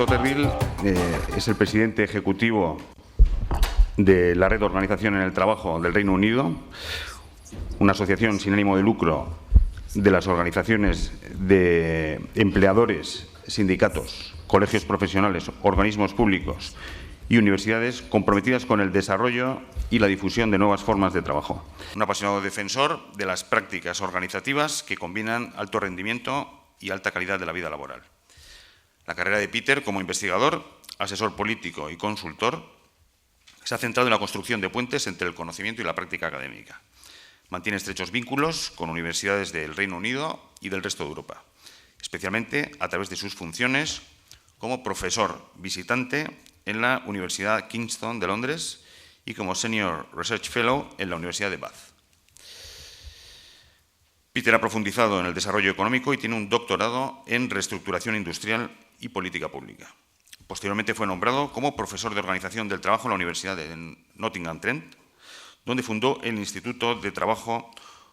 Totterville es el presidente ejecutivo de la Red de Organización en el Trabajo del Reino Unido, una asociación sin ánimo de lucro de las organizaciones de empleadores, sindicatos, colegios profesionales, organismos públicos y universidades comprometidas con el desarrollo y la difusión de nuevas formas de trabajo. Un apasionado defensor de las prácticas organizativas que combinan alto rendimiento y alta calidad de la vida laboral. La carrera de Peter como investigador, asesor político y consultor se ha centrado en la construcción de puentes entre el conocimiento y la práctica académica. Mantiene estrechos vínculos con universidades del Reino Unido y del resto de Europa, especialmente a través de sus funciones como profesor visitante en la Universidad Kingston de Londres y como Senior Research Fellow en la Universidad de Bath. Peter ha profundizado en el desarrollo económico y tiene un doctorado en reestructuración industrial y política pública. Posteriormente fue nombrado como profesor de Organización del Trabajo en la Universidad de Nottingham-Trent, donde fundó el Instituto de Trabajo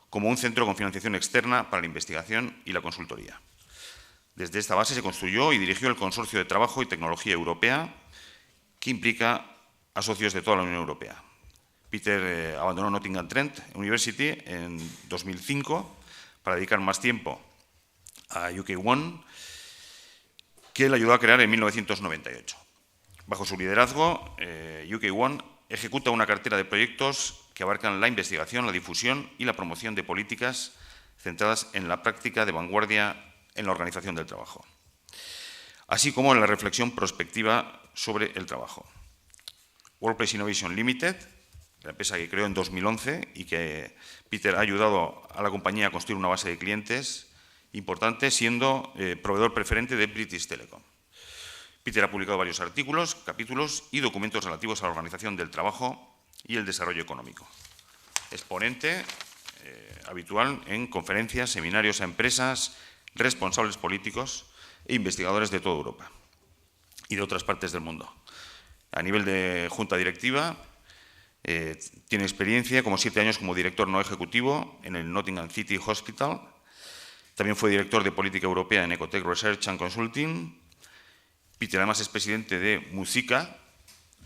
como un centro con financiación externa para la investigación y la consultoría. Desde esta base se construyó y dirigió el Consorcio de Trabajo y Tecnología Europea, que implica a socios de toda la Unión Europea. Peter abandonó Nottingham-Trent University en 2005 para dedicar más tiempo a UK One, que le ayudó a crear en 1998. Bajo su liderazgo, UK One ejecuta una cartera de proyectos que abarcan la investigación, la difusión y la promoción de políticas centradas en la práctica de vanguardia en la organización del trabajo, así como en la reflexión prospectiva sobre el trabajo. Workplace Innovation Limited, la empresa que creó en 2011 y que Peter ha ayudado a la compañía a construir una base de clientes importante, siendo proveedor preferente de British Telecom. Peter ha publicado varios artículos, capítulos y documentos relativos a la organización del trabajo y el desarrollo económico. Es ponente habitual en conferencias, seminarios a empresas, responsables políticos e investigadores de toda Europa y de otras partes del mundo. A nivel de junta directiva, tiene experiencia como 7 años como director no ejecutivo en el Nottingham City Hospital. También fue director de política europea en Ecotech Research and Consulting. Peter además es presidente de Musica,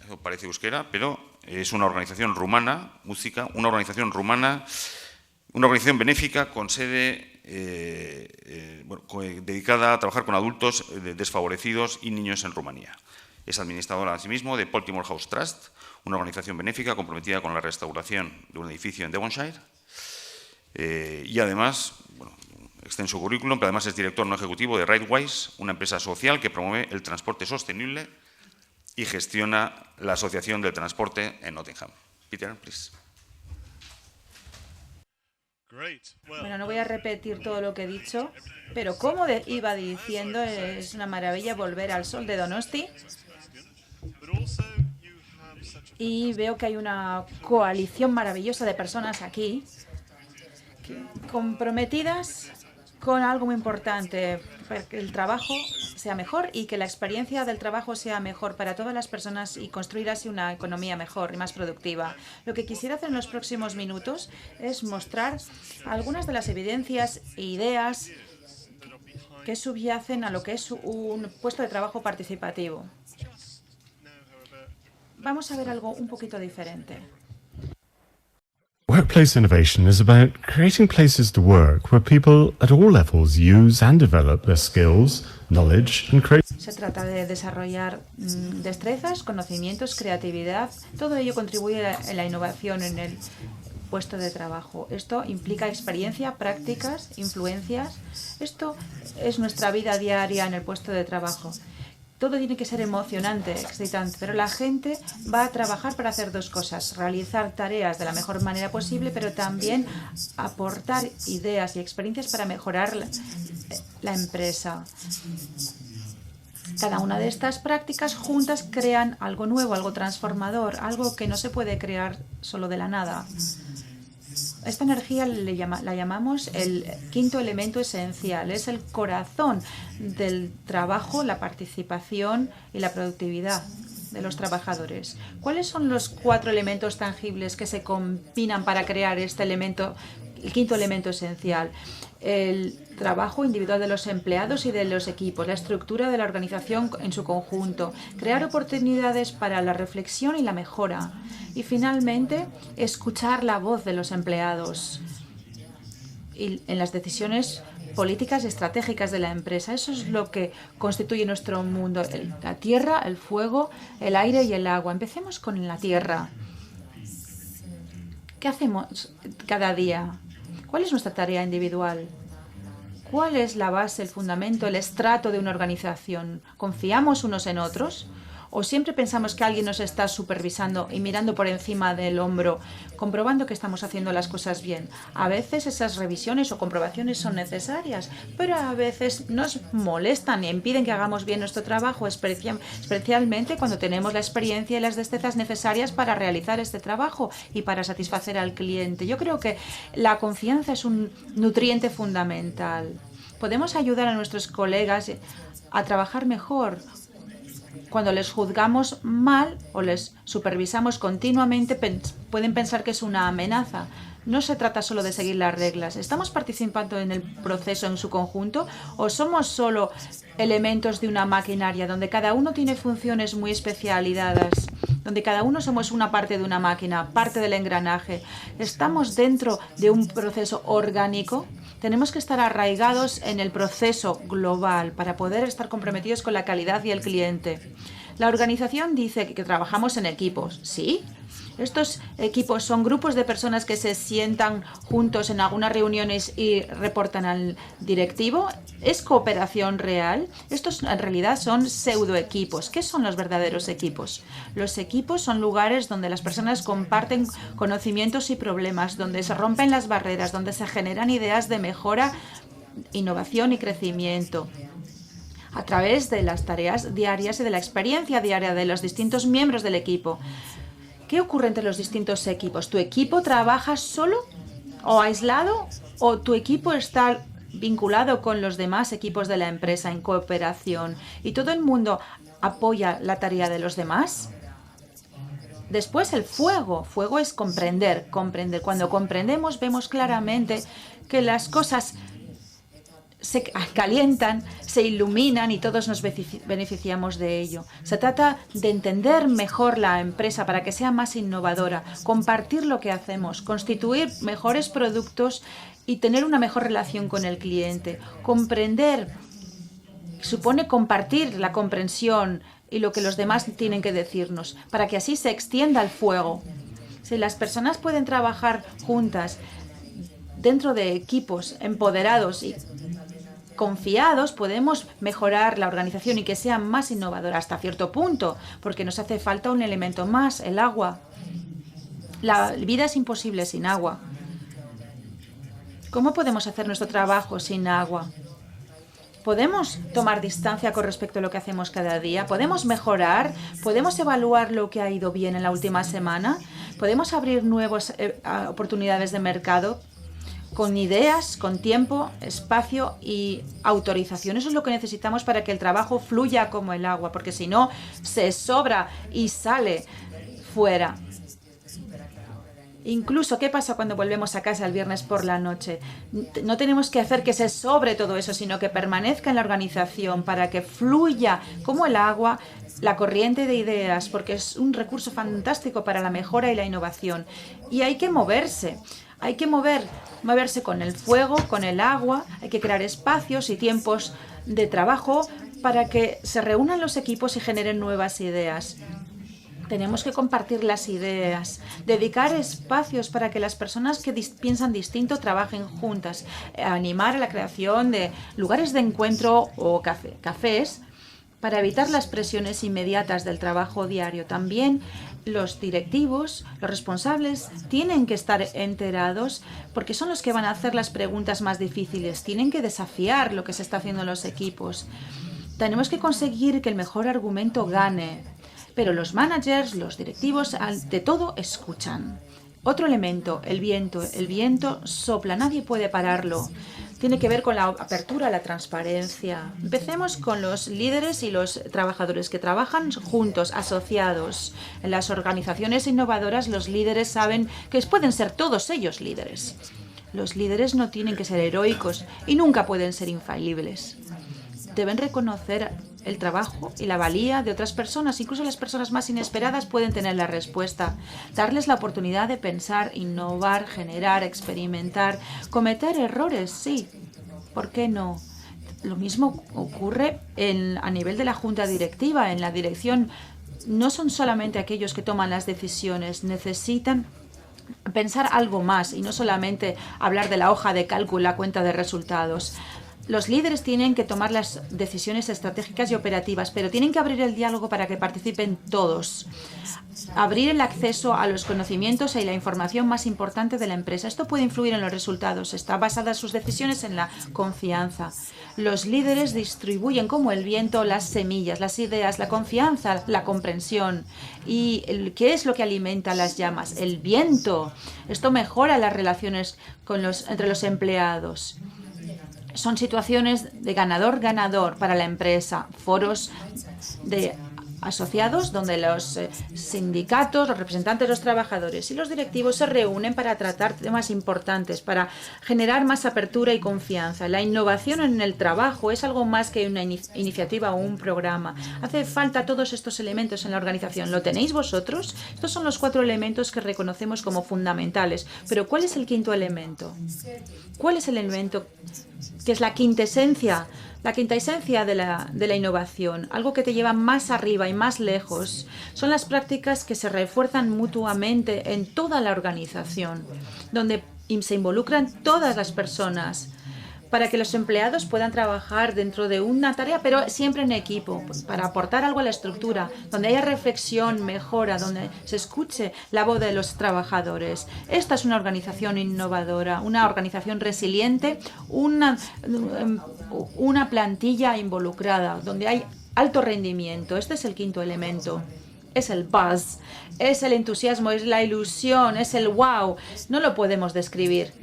eso parece euskera, pero es una organización rumana, Musica, una organización rumana, una organización benéfica con sede dedicada a trabajar con adultos desfavorecidos y niños en Rumanía. Es administradora asimismo de Baltimore House Trust, una organización benéfica comprometida con la restauración de un edificio en Devonshire. Y además, extenso currículum, pero además es director no ejecutivo de Rightwise, una empresa social que promueve el transporte sostenible y gestiona la Asociación del Transporte en Nottingham. Peter, please. Bueno, no voy a repetir todo lo que he dicho, pero como iba diciendo, es una maravilla volver al sol de Donosti. Y veo que hay una coalición maravillosa de personas aquí comprometidas con algo muy importante, para que el trabajo sea mejor y que la experiencia del trabajo sea mejor para todas las personas y construir así una economía mejor y más productiva. Lo que quisiera hacer en los próximos minutos es mostrar algunas de las evidencias e ideas que subyacen a lo que es un puesto de trabajo participativo. Vamos a ver algo un poquito diferente. Workplace innovation is about creating places to work where people at all levels use and develop their skills, knowledge and creativity. Se trata de desarrollar destrezas, conocimientos, creatividad. Todo ello contribuye a la innovación en el puesto de trabajo. Esto implica experiencia, prácticas, influencias. Esto es nuestra vida diaria en el puesto de trabajo. Todo tiene que ser emocionante, excitante, pero la gente va a trabajar para hacer dos cosas: realizar tareas de la mejor manera posible, pero también aportar ideas y experiencias para mejorar la empresa. Cada una de estas prácticas juntas crean algo nuevo, algo transformador, algo que no se puede crear solo de la nada. Esta energía la llamamos el quinto elemento esencial. Es el corazón del trabajo, la participación y la productividad de los trabajadores. ¿Cuáles son los 4 elementos tangibles que se combinan para crear este elemento, el quinto elemento esencial? el trabajo individual de los empleados y de los equipos, la estructura de la organización en su conjunto, crear oportunidades para la reflexión y la mejora. Y finalmente, escuchar la voz de los empleados y en las decisiones políticas y estratégicas de la empresa. Eso es lo que constituye nuestro mundo: la tierra, el fuego, el aire y el agua. Empecemos con la tierra. ¿Qué hacemos cada día? ¿Cuál es nuestra tarea individual? ¿Cuál es la base, el fundamento, el estrato de una organización? ¿Confiamos unos en otros? ¿O siempre pensamos que alguien nos está supervisando y mirando por encima del hombro, comprobando que estamos haciendo las cosas bien? A veces esas revisiones o comprobaciones son necesarias, pero a veces nos molestan y impiden que hagamos bien nuestro trabajo, especialmente cuando tenemos la experiencia y las destrezas necesarias para realizar este trabajo y para satisfacer al cliente. Yo creo que la confianza es un nutriente fundamental. Podemos ayudar a nuestros colegas a trabajar mejor. Cuando les juzgamos mal o les supervisamos continuamente, pueden pensar que es una amenaza. No se trata solo de seguir las reglas. ¿Estamos participando en el proceso en su conjunto o somos solo elementos de una maquinaria donde cada uno tiene funciones muy especializadas, donde cada uno somos una parte de una máquina, parte del engranaje? ¿Estamos dentro de un proceso orgánico? Tenemos que estar arraigados en el proceso global para poder estar comprometidos con la calidad y el cliente. La organización dice que trabajamos en equipos. ¿Sí? Estos equipos son grupos de personas que se sientan juntos en algunas reuniones y reportan al directivo. ¿Es cooperación real? Estos en realidad son pseudoequipos. ¿Qué son los verdaderos equipos? Los equipos son lugares donde las personas comparten conocimientos y problemas, donde se rompen las barreras, donde se generan ideas de mejora, innovación y crecimiento a través de las tareas diarias y de la experiencia diaria de los distintos miembros del equipo. ¿Qué ocurre entre los distintos equipos? ¿Tu equipo trabaja solo o aislado? ¿O tu equipo está vinculado con los demás equipos de la empresa en cooperación y todo el mundo apoya la tarea de los demás? Después el fuego. Fuego es comprender. Cuando comprendemos, vemos claramente que las cosas se calientan, se iluminan y todos nos beneficiamos de ello. Se trata de entender mejor la empresa para que sea más innovadora, compartir lo que hacemos, constituir mejores productos y tener una mejor relación con el cliente. Comprender supone compartir la comprensión y lo que los demás tienen que decirnos, para que así se extienda el fuego. Si las personas pueden trabajar juntas dentro de equipos empoderados y confiados, podemos mejorar la organización y que sea más innovadora hasta cierto punto, porque nos hace falta un elemento más, el agua. La vida es imposible sin agua. ¿Cómo podemos hacer nuestro trabajo sin agua? ¿Podemos tomar distancia con respecto a lo que hacemos cada día? ¿Podemos mejorar? ¿Podemos evaluar lo que ha ido bien en la última semana? ¿Podemos abrir nuevas oportunidades de mercado? Con ideas, con tiempo, espacio y autorización. Eso es lo que necesitamos para que el trabajo fluya como el agua, porque si no, se sobra y sale fuera. Incluso, ¿qué pasa cuando volvemos a casa el viernes por la noche? No tenemos que hacer que se sobre todo eso, sino que permanezca en la organización para que fluya como el agua la corriente de ideas, porque es un recurso fantástico para la mejora y la innovación. Y hay que moverse. Hay que moverse con el fuego, con el agua, hay que crear espacios y tiempos de trabajo para que se reúnan los equipos y generen nuevas ideas. Tenemos que compartir las ideas, dedicar espacios para que las personas que piensan distinto trabajen juntas, animar a la creación de lugares de encuentro o cafés para evitar las presiones inmediatas del trabajo diario. También los directivos, los responsables, tienen que estar enterados porque son los que van a hacer las preguntas más difíciles. Tienen que desafiar lo que se está haciendo en los equipos. Tenemos que conseguir que el mejor argumento gane. Pero los managers, los directivos, ante todo, escuchan. Otro elemento, el viento. El viento sopla, nadie puede pararlo. Tiene que ver con la apertura, la transparencia. Empecemos con los líderes y los trabajadores que trabajan juntos, asociados. En las organizaciones innovadoras, los líderes saben que pueden ser todos ellos líderes. Los líderes no tienen que ser heroicos y nunca pueden ser infalibles. Deben reconocer el trabajo y la valía de otras personas. Incluso las personas más inesperadas pueden tener la respuesta. Darles la oportunidad de pensar, innovar, generar, experimentar, cometer errores, sí. ¿Por qué no? Lo mismo ocurre a nivel de la junta directiva, en la dirección. No son solamente aquellos que toman las decisiones, necesitan pensar algo más y no solamente hablar de la hoja de cálculo, la cuenta de resultados. Los líderes tienen que tomar las decisiones estratégicas y operativas, pero tienen que abrir el diálogo para que participen todos. Abrir el acceso a los conocimientos y la información más importante de la empresa. Esto puede influir en los resultados. Está basada sus decisiones en la confianza. Los líderes distribuyen como el viento las semillas, las ideas, la confianza, la comprensión. ¿Y qué es lo que alimenta las llamas? El viento. Esto mejora las relaciones entre los empleados. Son situaciones de ganador-ganador para la empresa, foros de asociados donde los sindicatos, los representantes de los trabajadores y los directivos se reúnen para tratar temas importantes, para generar más apertura y confianza. La innovación en el trabajo es algo más que una iniciativa o un programa. Hace falta todos estos elementos en la organización. ¿Lo tenéis vosotros? Estos son los 4 elementos que reconocemos como fundamentales. Pero ¿cuál es el quinto elemento? ¿Cuál es el elemento que es la quintesencia? La quinta esencia de la innovación, algo que te lleva más arriba y más lejos, son las prácticas que se refuerzan mutuamente en toda la organización, donde se involucran todas las personas para que los empleados puedan trabajar dentro de una tarea, pero siempre en equipo, para aportar algo a la estructura, donde haya reflexión, mejora, donde se escuche la voz de los trabajadores. Esta es una organización innovadora, una organización resiliente, una plantilla involucrada, donde hay alto rendimiento. Este es el quinto elemento. Es el buzz, es el entusiasmo, es la ilusión, es el wow. No lo podemos describir.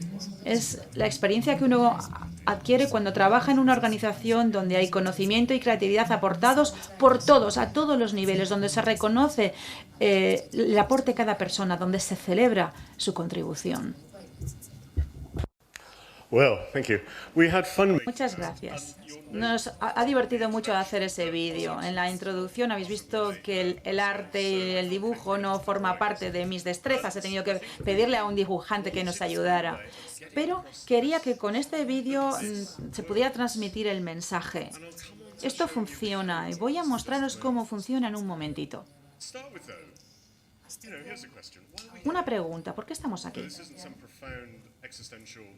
Es la experiencia que uno adquiere cuando trabaja en una organización donde hay conocimiento y creatividad aportados por todos, a todos los niveles, donde se reconoce el aporte de cada persona, donde se celebra su contribución. Well, thank you. We had fun. Muchas gracias. Nos ha divertido mucho hacer ese vídeo. En la introducción habéis visto que el arte y el dibujo no forma parte de mis destrezas. He tenido que pedirle a un dibujante que nos ayudara. Pero quería que con este vídeo se pudiera transmitir el mensaje. Esto funciona y voy a mostraros cómo funciona en un momentito. Una pregunta, ¿por qué estamos aquí?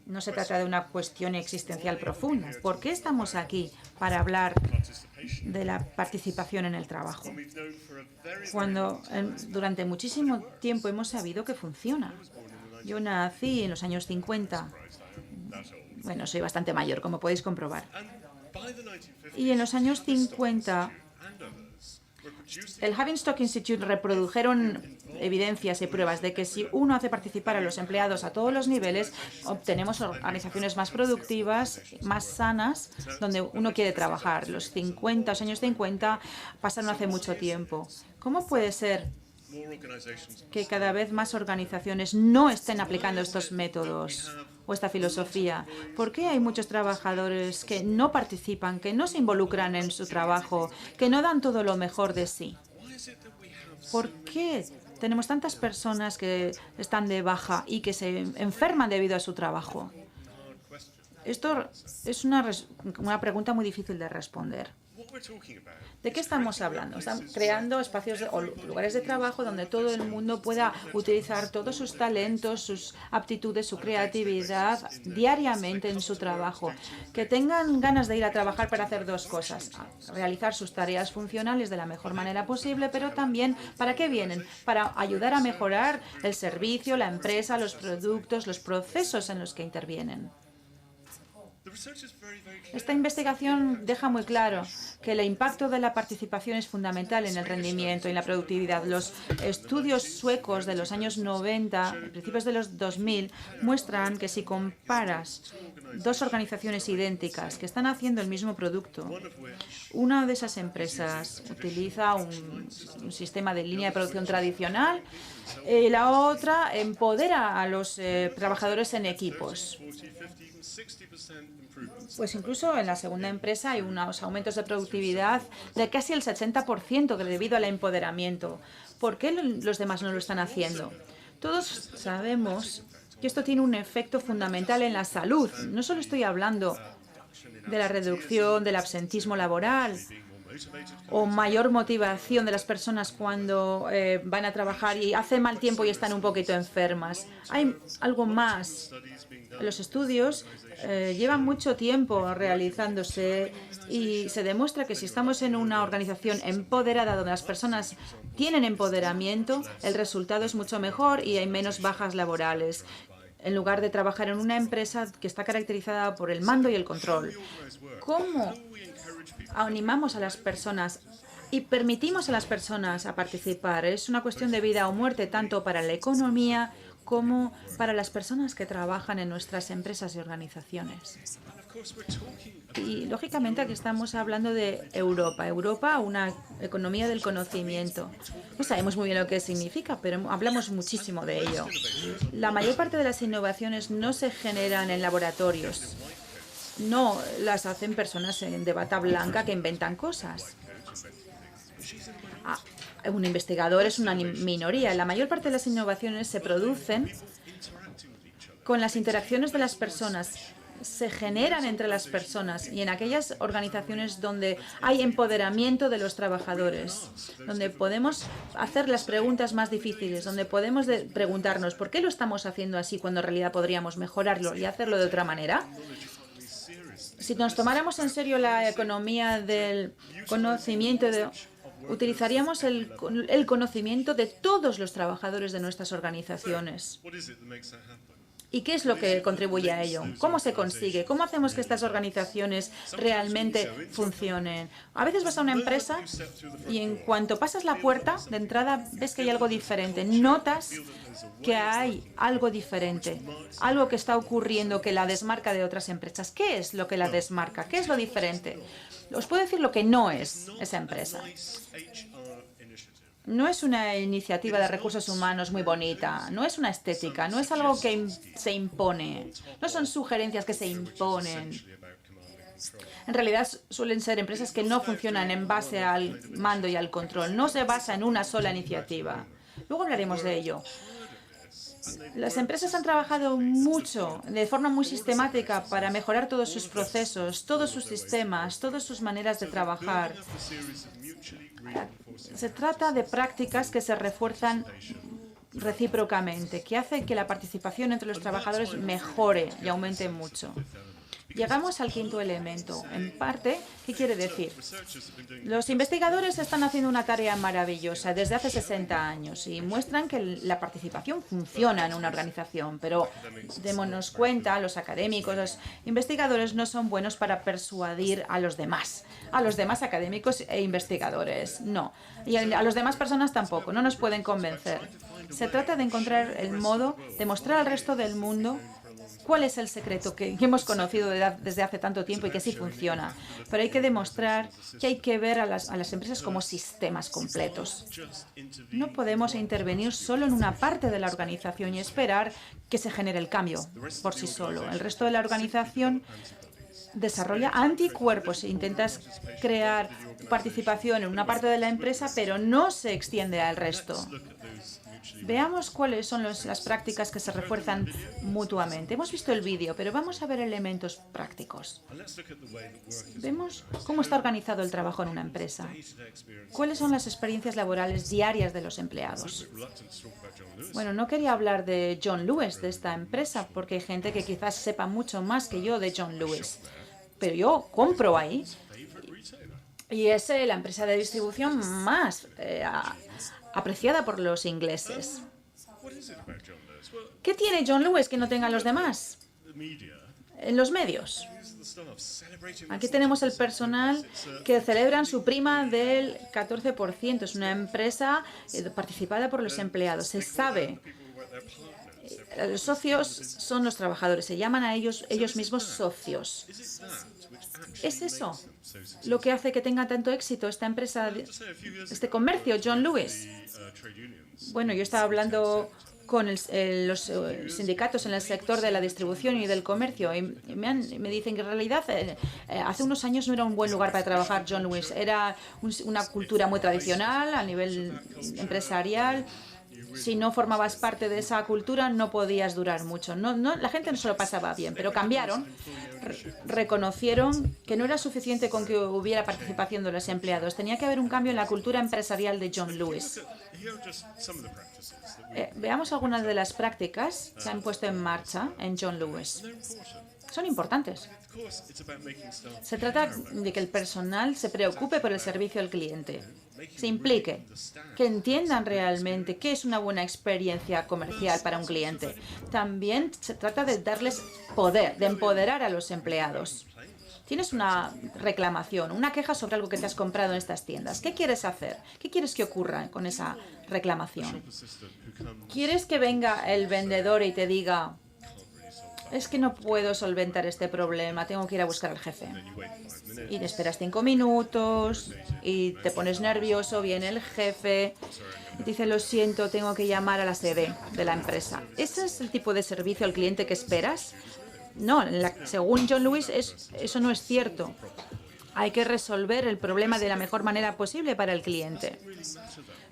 No se trata de una cuestión existencial profunda. ¿Por qué estamos aquí para hablar de la participación en el trabajo? Cuando durante muchísimo tiempo hemos sabido que funciona. Yo nací en los años 50. Bueno, soy bastante mayor, como podéis comprobar. Y en los años 50, el Havenstock Institute reprodujeron evidencias y pruebas de que si uno hace participar a los empleados a todos los niveles, obtenemos organizaciones más productivas, más sanas, donde uno quiere trabajar. Los años 50 pasaron hace mucho tiempo. ¿Cómo puede ser que cada vez más organizaciones no estén aplicando estos métodos o esta filosofía? ¿Por qué hay muchos trabajadores que no participan, que no se involucran en su trabajo, que no dan todo lo mejor de sí? ¿Por qué tenemos tantas personas que están de baja y que se enferman debido a su trabajo? Esto es una pregunta muy difícil de responder. ¿De qué estamos hablando? Están creando espacios o lugares de trabajo donde todo el mundo pueda utilizar todos sus talentos, sus aptitudes, su creatividad diariamente en su trabajo. Que tengan ganas de ir a trabajar para hacer dos cosas. Realizar sus tareas funcionales de la mejor manera posible, pero también, ¿para qué vienen? Para ayudar a mejorar el servicio, la empresa, los productos, los procesos en los que intervienen. Esta investigación deja muy claro que el impacto de la participación es fundamental en el rendimiento y en la productividad. Los estudios suecos de los años 90, principios de los 2000, muestran que si comparas dos organizaciones idénticas que están haciendo el mismo producto. Una de esas empresas utiliza un sistema de línea de producción tradicional y la otra empodera a los trabajadores en equipos. Pues incluso en la segunda empresa hay unos aumentos de productividad de casi el 60% debido al empoderamiento. ¿Por qué los demás no lo están haciendo? Todos sabemos que esto tiene un efecto fundamental en la salud. No solo estoy hablando de la reducción del absentismo laboral o mayor motivación de las personas cuando van a trabajar y hace mal tiempo y están un poquito enfermas. Hay algo más. Los estudios llevan mucho tiempo realizándose y se demuestra que si estamos en una organización empoderada donde las personas tienen empoderamiento, el resultado es mucho mejor y hay menos bajas laborales, en lugar de trabajar en una empresa que está caracterizada por el mando y el control. ¿Cómo animamos a las personas y permitimos a las personas a participar? Es una cuestión de vida o muerte tanto para la economía como para las personas que trabajan en nuestras empresas y organizaciones. Y lógicamente aquí estamos hablando de Europa. Europa, una economía del conocimiento. No sabemos muy bien lo que significa, pero hablamos muchísimo de ello. La mayor parte de las innovaciones no se generan en laboratorios. No las hacen personas de bata blanca que inventan cosas. Un investigador es una minoría. La mayor parte de las innovaciones se producen con las interacciones de las personas, se generan entre las personas y en aquellas organizaciones donde hay empoderamiento de los trabajadores, donde podemos hacer las preguntas más difíciles, donde podemos preguntarnos ¿por qué lo estamos haciendo así cuando en realidad podríamos mejorarlo y hacerlo de otra manera? Si nos tomáramos en serio la economía del conocimiento, utilizaríamos el conocimiento de todos los trabajadores de nuestras organizaciones. ¿Y qué es lo que contribuye a ello? ¿Cómo se consigue? ¿Cómo hacemos que estas organizaciones realmente funcionen? A veces vas a una empresa y en cuanto pasas la puerta, de entrada ves que hay algo diferente. Notas que hay algo diferente, algo que está ocurriendo que la desmarca de otras empresas. ¿Qué es lo que la desmarca? ¿Qué es lo diferente? Os puedo decir lo que no es esa empresa. No es una iniciativa de recursos humanos muy bonita, no es una estética, no es algo que se impone, no son sugerencias que se imponen. En realidad suelen ser empresas que no funcionan en base al mando y al control, no se basa en una sola iniciativa. Luego hablaremos de ello. Las empresas han trabajado mucho, de forma muy sistemática, para mejorar todos sus procesos, todos sus sistemas, todas sus maneras de trabajar. Se trata de prácticas que se refuerzan recíprocamente, que hacen que la participación entre los trabajadores mejore y aumente mucho. Llegamos al quinto elemento. En parte, ¿qué quiere decir? Los investigadores están haciendo una tarea maravillosa desde hace 60 años y muestran que la participación funciona en una organización, pero démonos cuenta, los académicos, los investigadores no son buenos para persuadir a los demás académicos e investigadores, no. Y a las demás personas tampoco, no nos pueden convencer. Se trata de encontrar el modo de mostrar al resto del mundo cuál es el secreto que hemos conocido desde hace tanto tiempo y que sí funciona. Pero hay que demostrar que hay que ver a las empresas como sistemas completos. No podemos intervenir solo en una parte de la organización y esperar que se genere el cambio por sí solo. El resto de la organización desarrolla anticuerpos e intentas crear participación en una parte de la empresa, pero no se extiende al resto. Veamos cuáles son las prácticas que se refuerzan mutuamente. Hemos visto el vídeo, pero vamos a ver elementos prácticos. Vemos cómo está organizado el trabajo en una empresa. ¿Cuáles son las experiencias laborales diarias de los empleados? Bueno, no quería hablar de John Lewis, de esta empresa, porque hay gente que quizás sepa mucho más que yo de John Lewis. Pero yo compro ahí y es la empresa de distribución más apreciada por los ingleses. ¿Qué tiene John Lewis que no tengan los demás? En los medios. Aquí tenemos el personal que celebran su prima del 14%. Es una empresa participada por los empleados. Se sabe Los socios son los trabajadores, se llaman a ellos mismos socios. ¿Es eso lo que hace que tenga tanto éxito esta empresa, este comercio, John Lewis? Bueno, yo estaba hablando con los sindicatos en el sector de la distribución y del comercio y me dicen que en realidad hace unos años no era un buen lugar para trabajar John Lewis. Era una cultura muy tradicional a nivel empresarial. Si no formabas parte de esa cultura, no podías durar mucho. La gente no se lo pasaba bien, pero cambiaron. Reconocieron que no era suficiente con que hubiera participación de los empleados. Tenía que haber un cambio en la cultura empresarial de John Lewis. Veamos algunas de las prácticas que han puesto en marcha en John Lewis. Son importantes. Se trata de que el personal se preocupe por el servicio al cliente, se implique, que entiendan realmente qué es una buena experiencia comercial para un cliente. También se trata de darles poder, de empoderar a los empleados. Tienes una reclamación, una queja sobre algo que te has comprado en estas tiendas. ¿Qué quieres hacer? ¿Qué quieres que ocurra con esa reclamación? ¿Quieres que venga el vendedor y te diga: es que no puedo solventar este problema, tengo que ir a buscar al jefe? Y te esperas 5 minutos y te pones nervioso, viene el jefe y te dice: lo siento, tengo que llamar a la sede de la empresa. ¿Ese es el tipo de servicio al cliente que esperas? No, según John Lewis eso no es cierto. Hay que resolver el problema de la mejor manera posible para el cliente.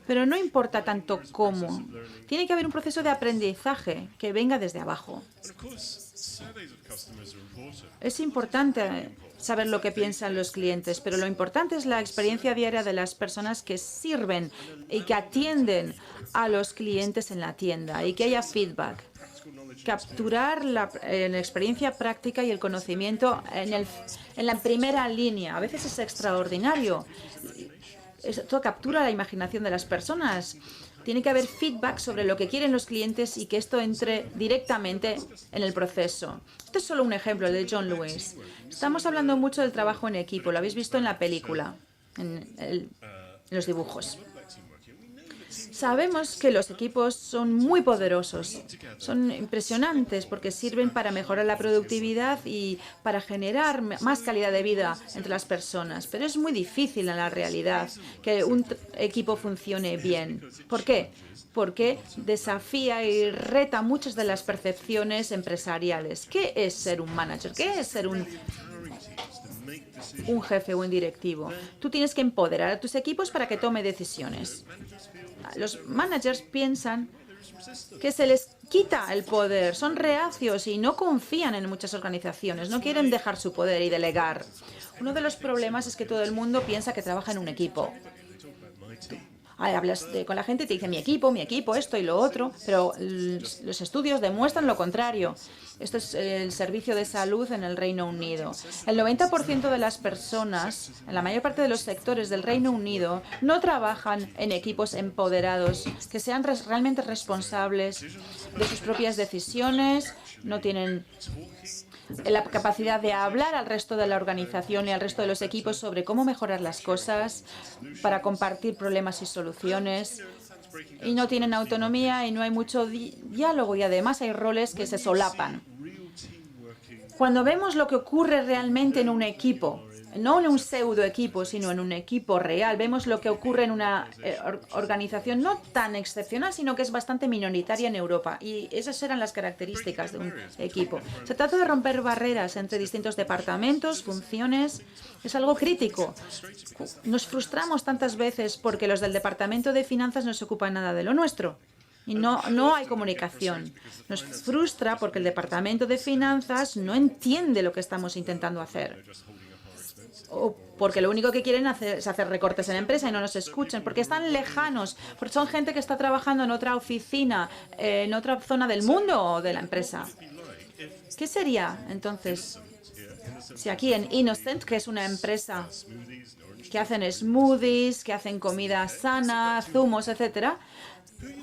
Pero no importa tanto cómo. Tiene que haber un proceso de aprendizaje que venga desde abajo. Es importante saber lo que piensan los clientes, pero lo importante es la experiencia diaria de las personas que sirven y que atienden a los clientes en la tienda y que haya feedback. Capturar la experiencia práctica y el conocimiento en la primera línea. A veces es extraordinario. Esto captura la imaginación de las personas. Tiene que haber feedback sobre lo que quieren los clientes y que esto entre directamente en el proceso. Este es solo un ejemplo de John Lewis. Estamos hablando mucho del trabajo en equipo. Lo habéis visto en la película, en los dibujos. Sabemos que los equipos son muy poderosos, son impresionantes porque sirven para mejorar la productividad y para generar más calidad de vida entre las personas. Pero es muy difícil en la realidad que un equipo funcione bien. ¿Por qué? Porque desafía y reta muchas de las percepciones empresariales. ¿Qué es ser un manager? ¿Qué es ser un jefe o un directivo? Tú tienes que empoderar a tus equipos para que tome decisiones. Los managers piensan que se les quita el poder, son reacios y no confían en muchas organizaciones, no quieren dejar su poder y delegar. Uno de los problemas es que todo el mundo piensa que trabaja en un equipo. Hablas con la gente y te dicen mi equipo, esto y lo otro, pero los estudios demuestran lo contrario. Esto es el servicio de salud en el Reino Unido. El 90% de las personas, en la mayor parte de los sectores del Reino Unido, no trabajan en equipos empoderados, que sean realmente responsables de sus propias decisiones, no tienen la capacidad de hablar al resto de la organización y al resto de los equipos sobre cómo mejorar las cosas, para compartir problemas y soluciones. Y no tienen autonomía y no hay mucho diálogo y además hay roles que se solapan. Cuando vemos lo que ocurre realmente en un equipo, no en un pseudo equipo, sino en un equipo real, vemos lo que ocurre en una organización no tan excepcional, sino que es bastante minoritaria en Europa. Y esas eran las características de un equipo. Se trata de romper barreras entre distintos departamentos, funciones. Es algo crítico. Nos frustramos tantas veces porque los del departamento de finanzas no se ocupan nada de lo nuestro. Y no hay comunicación. Nos frustra porque el departamento de finanzas no entiende lo que estamos intentando hacer. O porque lo único que quieren es hacer recortes en la empresa y no nos escuchan, porque están lejanos, porque son gente que está trabajando en otra oficina, en otra zona del mundo o de la empresa. ¿Qué sería entonces si aquí en Innocent, que es una empresa que hacen smoothies, que hacen comida sana, zumos, etcétera,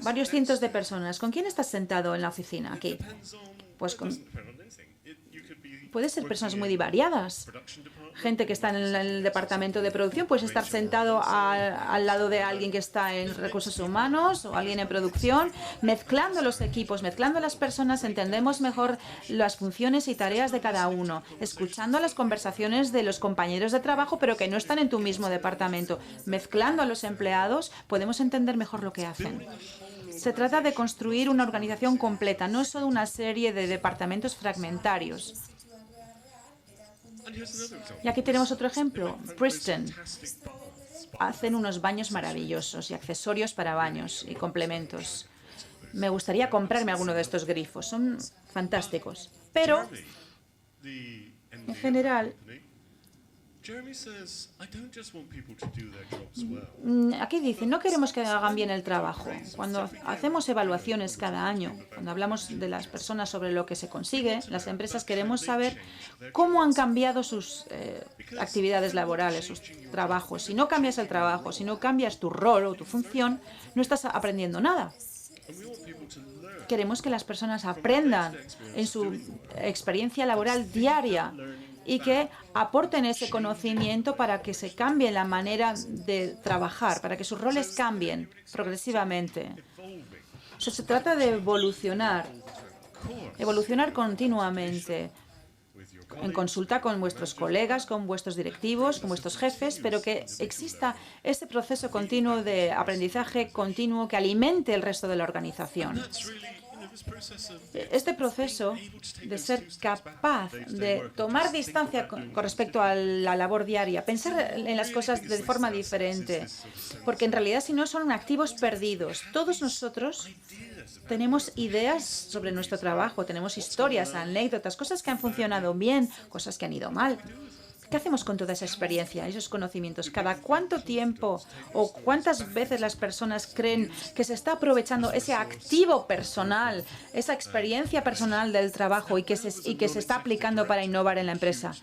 varios cientos de personas? ¿Con quién estás sentado en la oficina aquí? Pues Puede ser personas muy variadas. Gente que está en el departamento de producción puede estar sentado al lado de alguien que está en recursos humanos o alguien en producción. Mezclando los equipos, mezclando las personas, entendemos mejor las funciones y tareas de cada uno, escuchando las conversaciones de los compañeros de trabajo, pero que no están en tu mismo departamento. Mezclando a los empleados, podemos entender mejor lo que hacen. Se trata de construir una organización completa, no solo una serie de departamentos fragmentarios. Y aquí tenemos otro ejemplo. Princeton. Hacen unos baños maravillosos y accesorios para baños y complementos. Me gustaría comprarme alguno de estos grifos. Son fantásticos. Pero, en general, aquí dice, no queremos que hagan bien el trabajo. Cuando hacemos evaluaciones cada año, cuando hablamos de las personas sobre lo que se consigue, las empresas queremos saber cómo han cambiado sus actividades laborales, sus trabajos. Si no cambias el trabajo, si no cambias tu rol o tu función, no estás aprendiendo nada. Queremos que las personas aprendan en su experiencia laboral diaria y que aporten ese conocimiento para que se cambie la manera de trabajar, para que sus roles cambien progresivamente. Se trata de evolucionar continuamente, en consulta con vuestros colegas, con vuestros directivos, con vuestros jefes, pero que exista ese proceso continuo de aprendizaje continuo que alimente el resto de la organización. Este proceso de ser capaz de tomar distancia con respecto a la labor diaria, pensar en las cosas de forma diferente, porque en realidad si no son activos perdidos. Todos nosotros tenemos ideas sobre nuestro trabajo, tenemos historias, anécdotas, cosas que han funcionado bien, cosas que han ido mal. ¿Qué hacemos con toda esa experiencia, esos conocimientos? ¿Cada cuánto tiempo o cuántas veces las personas creen que se está aprovechando ese activo personal, esa experiencia personal del trabajo y que se está aplicando para innovar en la empresa?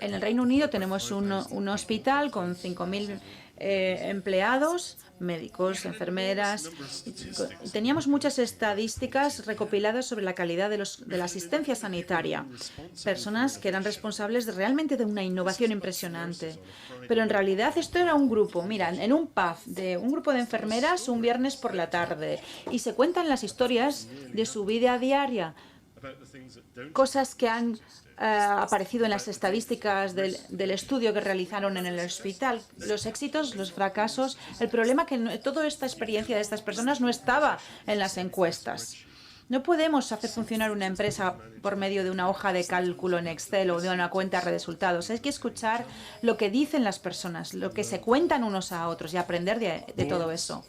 En el Reino Unido tenemos un hospital con 5.000 empleados, médicos, enfermeras. Teníamos muchas estadísticas recopiladas sobre la calidad de la asistencia sanitaria. Personas que eran responsables realmente de una innovación impresionante. Pero en realidad esto era un grupo, mira, en un pub de un grupo de enfermeras un viernes por la tarde. Y se cuentan las historias de su vida diaria. Cosas que han aparecido en las estadísticas del estudio que realizaron en el hospital. Los éxitos, los fracasos, el problema que toda esta experiencia de estas personas no estaba en las encuestas. No podemos hacer funcionar una empresa por medio de una hoja de cálculo en Excel o de una cuenta de resultados. Hay que escuchar lo que dicen las personas, lo que se cuentan unos a otros y aprender de todo eso.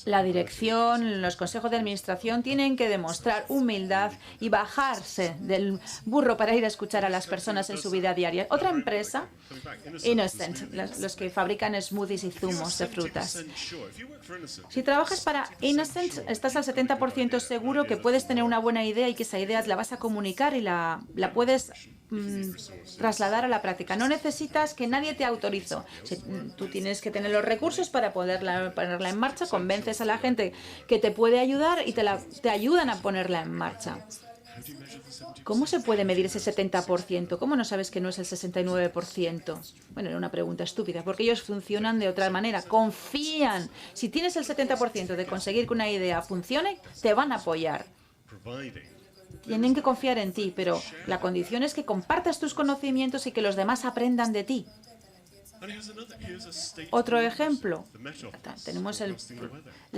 La dirección, los consejos de administración tienen que demostrar humildad y bajarse del burro para ir a escuchar a las personas en su vida diaria. Otra empresa, Innocent, los que fabrican smoothies y zumos de frutas. Si trabajas para Innocent, estás al 70% seguro que puedes tener una buena idea y que esa idea la vas a comunicar y la puedes trasladar a la práctica. No necesitas que nadie te autorice. Tú tienes que tener los recursos para ponerla en marcha, convences a la gente que te puede ayudar y te ayudan a ponerla en marcha. ¿Cómo se puede medir ese 70%? ¿Cómo no sabes que no es el 69%? Bueno, era una pregunta estúpida, porque ellos funcionan de otra manera. Confían. Si tienes el 70% de conseguir que una idea funcione, te van a apoyar. Tienen que confiar en ti, pero la condición es que compartas tus conocimientos y que los demás aprendan de ti. Otro ejemplo, tenemos el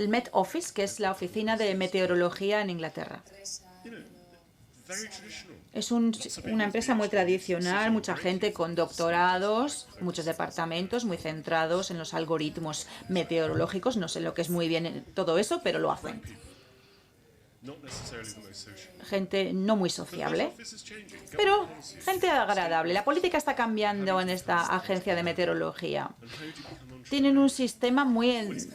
Met Office, que es la oficina de meteorología en Inglaterra. Es una empresa muy tradicional, mucha gente con doctorados, muchos departamentos muy centrados en los algoritmos meteorológicos. No sé lo que es muy bien todo eso, pero lo hacen. Gente no muy sociable, pero gente agradable. La política está cambiando en esta agencia de meteorología. Tienen un sistema muy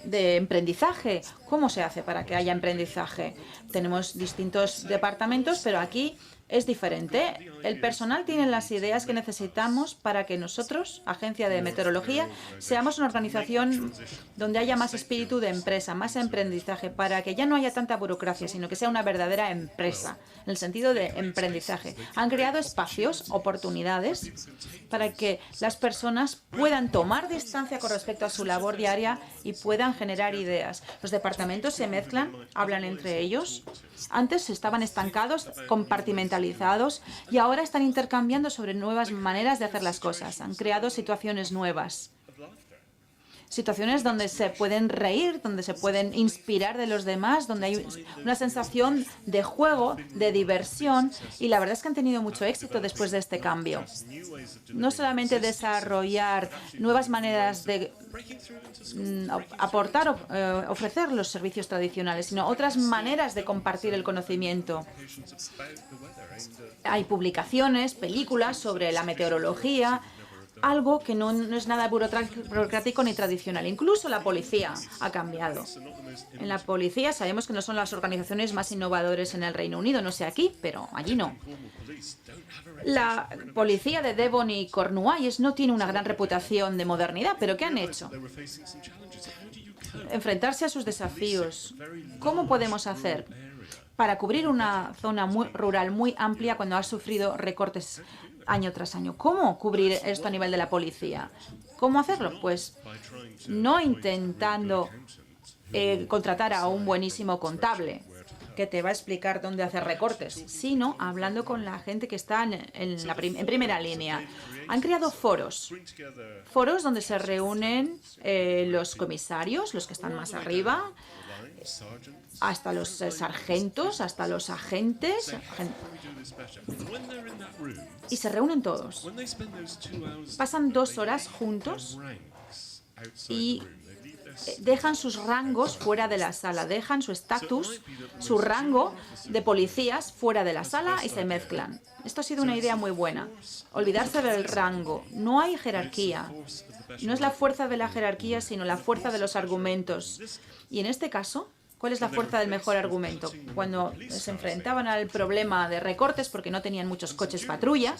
de emprendizaje. ¿Cómo se hace para que haya emprendizaje? Tenemos distintos departamentos, pero aquí es diferente. El personal tiene las ideas que necesitamos para que nosotros, Agencia de Meteorología, seamos una organización donde haya más espíritu de empresa, más emprendizaje, para que ya no haya tanta burocracia, sino que sea una verdadera empresa, en el sentido de emprendizaje. Han creado espacios, oportunidades, para que las personas puedan tomar distancia con respecto a su labor diaria y puedan generar ideas. Los departamentos se mezclan, hablan entre ellos. Antes estaban estancados, compartimentalizados, y ahora están intercambiando sobre nuevas maneras de hacer las cosas. Han creado situaciones nuevas. Situaciones donde se pueden reír, donde se pueden inspirar de los demás, donde hay una sensación de juego, de diversión, y la verdad es que han tenido mucho éxito después de este cambio. No solamente desarrollar nuevas maneras de aportar o ofrecer los servicios tradicionales, sino otras maneras de compartir el conocimiento. Hay publicaciones, películas sobre la meteorología, algo que no es nada burocrático ni tradicional. Incluso la policía ha cambiado. En la policía sabemos que no son las organizaciones más innovadoras en el Reino Unido, no sé aquí, pero allí no. La policía de Devon y Cornualles no tiene una gran reputación de modernidad, pero ¿qué han hecho? Enfrentarse a sus desafíos. ¿Cómo podemos hacer para cubrir una zona rural muy amplia cuando ha sufrido recortes año tras año? ¿Cómo cubrir esto a nivel de la policía? ¿Cómo hacerlo? Pues no intentando contratar a un buenísimo contable que te va a explicar dónde hacer recortes, sino hablando con la gente que está en primera línea. Han creado foros donde se reúnen los comisarios, los que están más arriba, hasta los sargentos, hasta los agentes, y se reúnen todos. Pasan 2 horas juntos y dejan sus rangos fuera de la sala, dejan su estatus, su rango de policías fuera de la sala y se mezclan. Esto ha sido una idea muy buena. Olvidarse del rango. No hay jerarquía. No es la fuerza de la jerarquía, sino la fuerza de los argumentos. Y en este caso, ¿cuál es la fuerza del mejor argumento? Cuando se enfrentaban al problema de recortes porque no tenían muchos coches patrulla,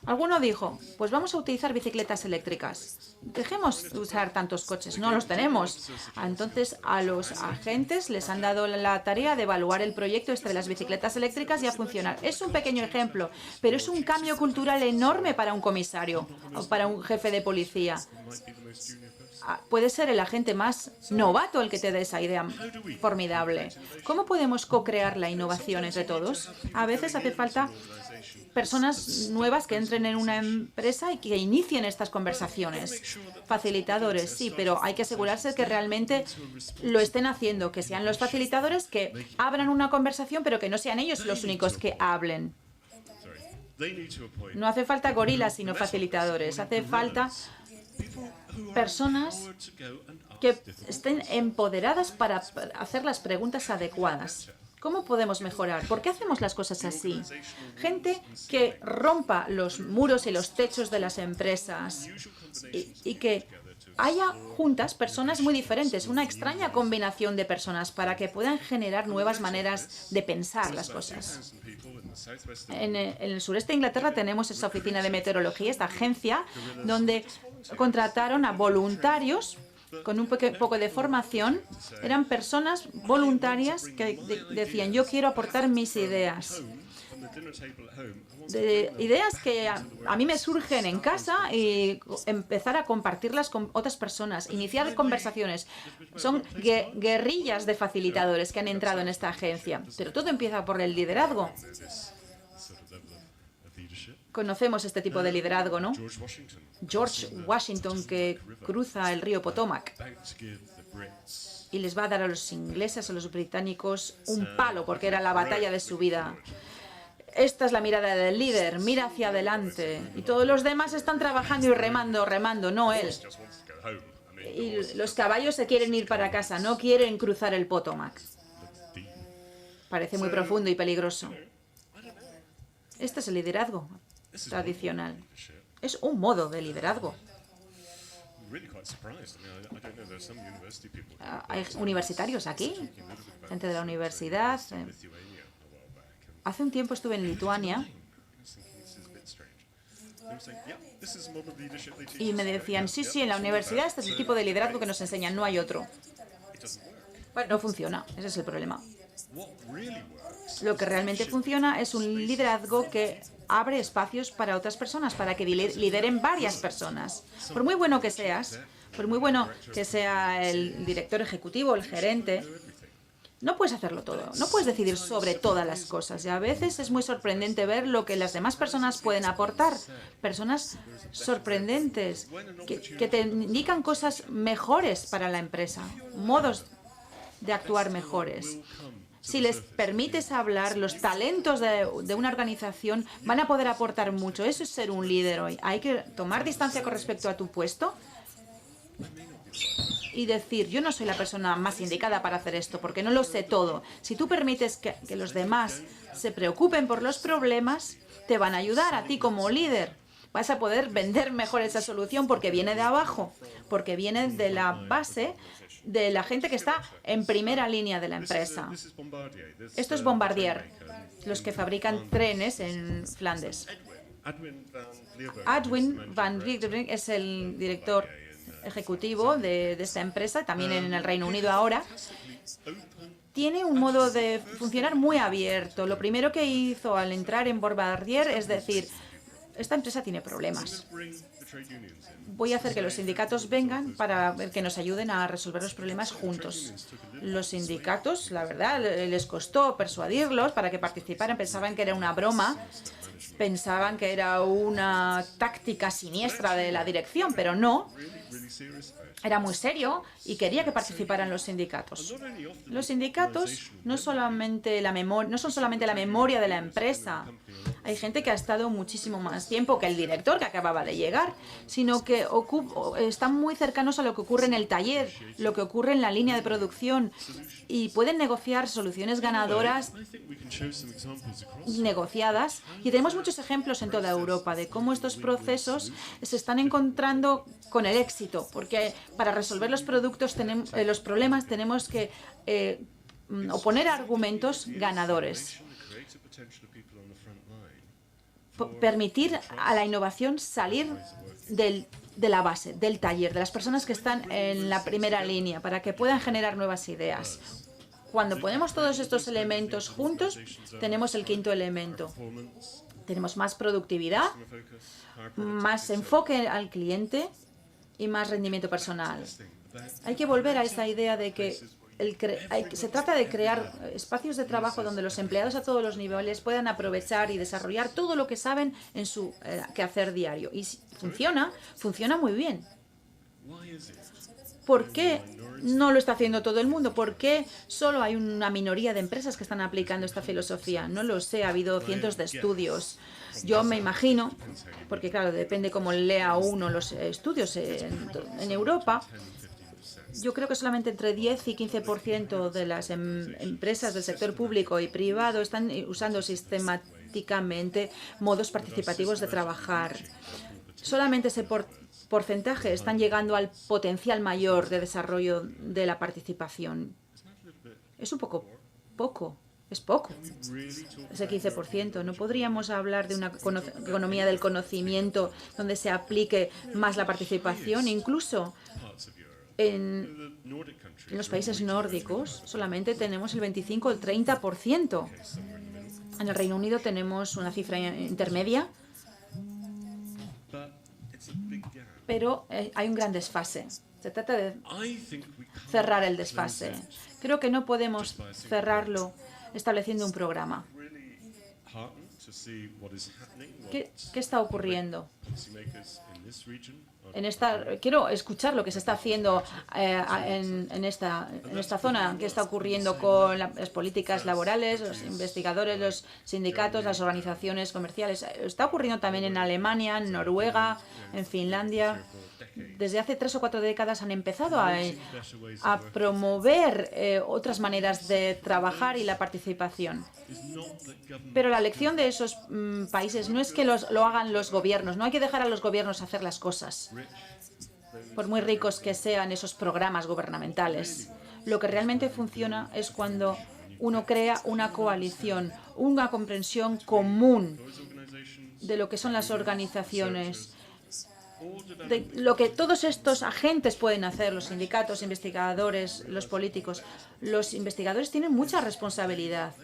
alguno dijo, pues vamos a utilizar bicicletas eléctricas. Dejemos de usar tantos coches, no los tenemos. Entonces a los agentes les han dado la tarea de evaluar el proyecto de las bicicletas eléctricas y a funcionar. Es un pequeño ejemplo, pero es un cambio cultural enorme para un comisario o para un jefe de policía. Puede ser el agente más novato el que te dé esa idea formidable. ¿Cómo podemos co-crear la innovación entre todos? A veces hace falta personas nuevas que entren en una empresa y que inicien estas conversaciones. Facilitadores, sí, pero hay que asegurarse que realmente lo estén haciendo, que sean los facilitadores que abran una conversación, pero que no sean ellos los únicos que hablen. No hace falta gorilas, sino facilitadores. Hace falta personas que estén empoderadas para hacer las preguntas adecuadas. ¿Cómo podemos mejorar? ¿Por qué hacemos las cosas así? Gente que rompa los muros y los techos de las empresas y que haya juntas personas muy diferentes, una extraña combinación de personas para que puedan generar nuevas maneras de pensar las cosas. En el sureste de Inglaterra tenemos esa oficina de meteorología, esta agencia, donde contrataron a voluntarios con un poco de formación. Eran personas voluntarias que decían, yo quiero aportar mis ideas. De ideas que a mí me surgen en casa y empezar a compartirlas con otras personas, iniciar conversaciones. Son guerrillas de facilitadores que han entrado en esta agencia. Pero todo empieza por el liderazgo. Conocemos este tipo de liderazgo, ¿no? George Washington, que cruza el río Potomac y les va a dar a los ingleses, a los británicos, un palo, porque era la batalla de su vida. Esta es la mirada del líder, mira hacia adelante. Y todos los demás están trabajando y remando, no él. Y los caballos se quieren ir para casa, no quieren cruzar el Potomac. Parece muy profundo y peligroso. Este es el liderazgo tradicional. Es un modo de liderazgo. Hay universitarios aquí, gente de la universidad. Hace un tiempo estuve en Lituania y me decían, sí, en la universidad este es el tipo de liderazgo que nos enseñan, no hay otro. Bueno, no funciona, ese es el problema. Lo que realmente funciona es un liderazgo que abre espacios para otras personas, para que lideren varias personas. Por muy bueno que seas, por muy bueno que sea el director ejecutivo, el gerente, no puedes hacerlo todo, no puedes decidir sobre todas las cosas. Y a veces es muy sorprendente ver lo que las demás personas pueden aportar. Personas sorprendentes que te indican cosas mejores para la empresa, modos de actuar mejores. Si les permites hablar, los talentos de una organización van a poder aportar mucho. Eso es ser un líder hoy. Hay que tomar distancia con respecto a tu puesto y decir, yo no soy la persona más indicada para hacer esto, porque no lo sé todo. Si tú permites que los demás se preocupen por los problemas, te van a ayudar a ti como líder. Vas a poder vender mejor esa solución porque viene de abajo, porque viene de la base de la gente que está en primera línea de la empresa. Esto es Bombardier, los que fabrican trenes en Flandes. Edwin van Leeuwenhoek es el director ejecutivo de esta empresa, también en el Reino Unido ahora. Tiene un modo de funcionar muy abierto. Lo primero que hizo al entrar en Bombardier es decir, esta empresa tiene problemas. Voy a hacer que los sindicatos vengan para que nos ayuden a resolver los problemas juntos. Los sindicatos, la verdad, les costó persuadirlos para que participaran. Pensaban que era una broma, pensaban que era una táctica siniestra de la dirección, pero no. Era muy serio y quería que participaran los sindicatos. Los sindicatos no son solamente la memoria de la empresa. Hay gente que ha estado muchísimo más tiempo que el director que acababa de llegar, sino que están muy cercanos a lo que ocurre en el taller, lo que ocurre en la línea de producción y pueden negociar soluciones ganadoras negociadas. Y tenemos muchos ejemplos en toda Europa de cómo estos procesos se están encontrando con el éxito, porque para resolver los problemas tenemos que oponer argumentos ganadores. Permitir a la innovación salir de la base, del taller, de las personas que están en la primera línea, para que puedan generar nuevas ideas. Cuando ponemos todos estos elementos juntos, tenemos el quinto elemento. Tenemos más productividad, más enfoque al cliente y más rendimiento personal. Hay que volver a esa idea de que se trata de crear espacios de trabajo donde los empleados a todos los niveles puedan aprovechar y desarrollar todo lo que saben en su quehacer diario. Y funciona muy bien. ¿Por qué no lo está haciendo todo el mundo? ¿Por qué solo hay una minoría de empresas que están aplicando esta filosofía? No lo sé, ha habido cientos de estudios. Yo me imagino, porque claro, depende cómo lea uno los estudios en Europa. Yo creo que solamente entre 10 y 15% de las empresas del sector público y privado están usando sistemáticamente modos participativos de trabajar. Solamente ese porcentaje están llegando al potencial mayor de desarrollo de la participación. Es un poco. Es poco, ese 15%. ¿No podríamos hablar de una economía del conocimiento donde se aplique más la participación? Incluso en los países nórdicos solamente tenemos el 25 o el 30%. En el Reino Unido tenemos una cifra intermedia, pero hay un gran desfase. Se trata de cerrar el desfase. Creo que no podemos cerrarlo estableciendo un programa. ¿Qué está ocurriendo? Quiero escuchar lo que se está haciendo en esta zona, qué está ocurriendo con las políticas laborales, los investigadores, los sindicatos, las organizaciones comerciales. Está ocurriendo también en Alemania, en Noruega, en Finlandia. Desde hace 3 o 4 décadas han empezado a promover otras maneras de trabajar y la participación. Pero la lección de esos países no es que lo hagan los gobiernos. No hay que dejar a los gobiernos hacer las cosas, por muy ricos que sean esos programas gubernamentales. Lo que realmente funciona es cuando uno crea una coalición, una comprensión común de lo que son las organizaciones, de lo que todos estos agentes pueden hacer, los sindicatos, investigadores, los políticos. Los investigadores tienen mucha responsabilidad.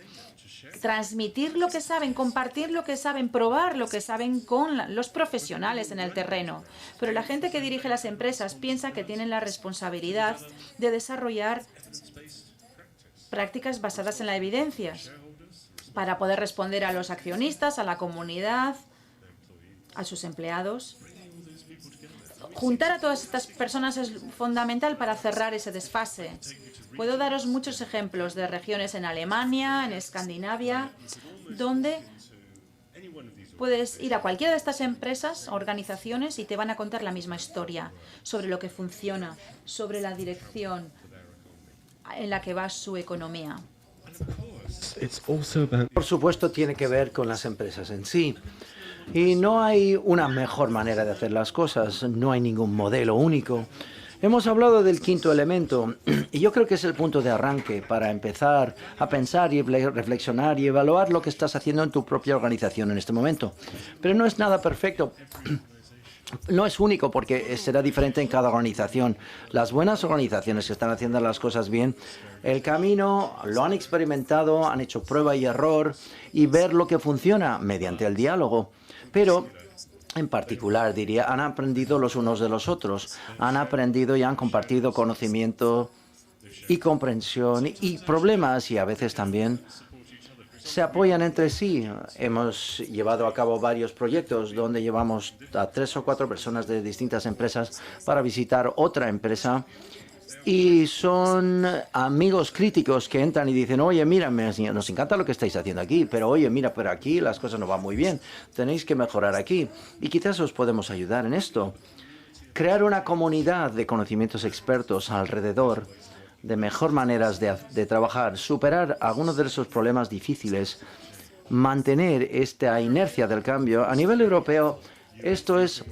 Transmitir lo que saben, compartir lo que saben, probar lo que saben con los profesionales en el terreno. Pero la gente que dirige las empresas piensa que tienen la responsabilidad de desarrollar prácticas basadas en la evidencia para poder responder a los accionistas, a la comunidad, a sus empleados. Juntar a todas estas personas es fundamental para cerrar ese desfase. Puedo daros muchos ejemplos de regiones en Alemania, en Escandinavia, donde puedes ir a cualquiera de estas empresas, organizaciones, y te van a contar la misma historia sobre lo que funciona, sobre la dirección en la que va su economía. Por supuesto, tiene que ver con las empresas en sí. Y no hay una mejor manera de hacer las cosas, no hay ningún modelo único. Hemos hablado del quinto elemento y yo creo que es el punto de arranque para empezar a pensar y reflexionar y evaluar lo que estás haciendo en tu propia organización en este momento. Pero no es nada perfecto. No es único porque será diferente en cada organización. Las buenas organizaciones que están haciendo las cosas bien, el camino lo han experimentado, han hecho prueba y error y ver lo que funciona mediante el diálogo. Pero en particular, diría, han aprendido los unos de los otros, han aprendido y han compartido conocimiento y comprensión y problemas y a veces también se apoyan entre sí. Hemos llevado a cabo varios proyectos donde llevamos a 3 o 4 personas de distintas empresas para visitar otra empresa y son amigos críticos que entran y dicen, oye, mira, nos encanta lo que estáis haciendo aquí, pero oye, mira, pero aquí las cosas no van muy bien, tenéis que mejorar aquí y quizás os podemos ayudar en esto. Crear una comunidad de conocimientos expertos alrededor de mejor maneras de trabajar, superar algunos de esos problemas difíciles, mantener esta inercia del cambio. A nivel europeo, esto es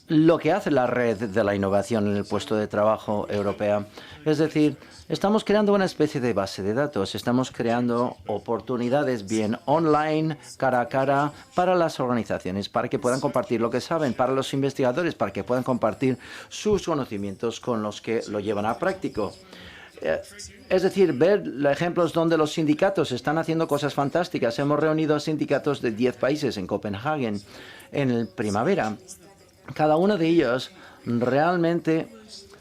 lo que hace la red de la innovación en el puesto de trabajo europea. Es decir, estamos creando una especie de base de datos, estamos creando oportunidades bien online, cara a cara, para las organizaciones, para que puedan compartir lo que saben, para los investigadores, para que puedan compartir sus conocimientos con los que lo llevan a práctico. Es decir, ver ejemplos donde los sindicatos están haciendo cosas fantásticas. Hemos reunido a sindicatos de 10 países en Copenhague en primavera. Cada uno de ellos realmente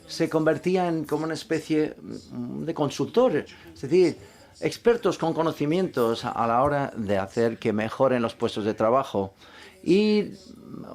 se convertía en como una especie de consultor, es decir, expertos con conocimientos a la hora de hacer que mejoren los puestos de trabajo y,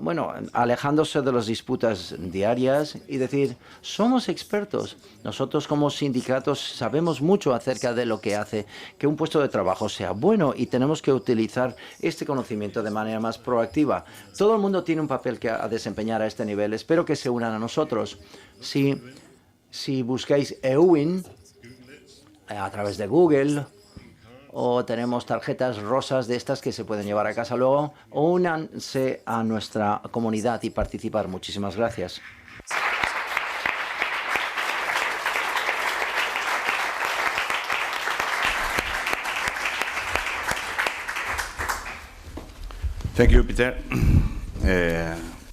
bueno, alejándose de las disputas diarias y decir, somos expertos. Nosotros como sindicatos sabemos mucho acerca de lo que hace que un puesto de trabajo sea bueno y tenemos que utilizar este conocimiento de manera más proactiva. Todo el mundo tiene un papel que desempeñar a este nivel. Espero que se unan a nosotros. Si buscáis EWIN a través de Google, o tenemos tarjetas rosas de estas que se pueden llevar a casa luego, o únanse a nuestra comunidad y participar. Muchísimas gracias. Thank you, Peter.